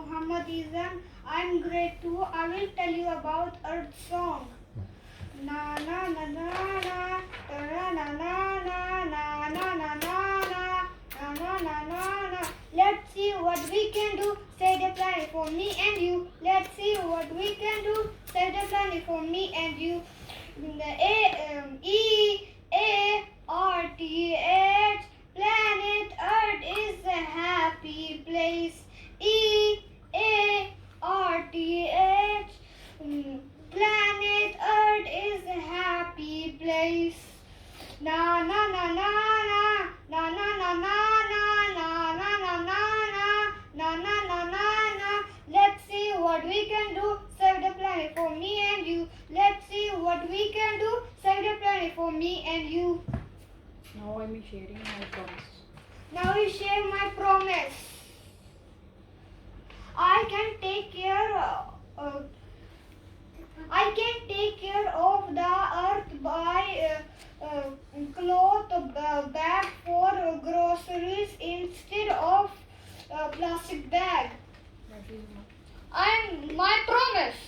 Muhammad Izan. I'm grade 2. I will tell you about Earth song. Na na na na na na na na na na na na na na na. Let's see what we can do. Save the planet for me and you. Let's see what we can do. Save the planet for me and you. EARTH. Planet Earth is a happy place. EARTH. Planet Earth is a happy place. Na na na na na na na na na na na na na na na na na na. Let's see what we can do. Save the planet for me and you. Let's see what we can do. Save the planet for me and you. Now I am sharing my promise. Now I share my promise. I can take care of the earth by cloth bag for groceries instead of plastic bag. That is My promise.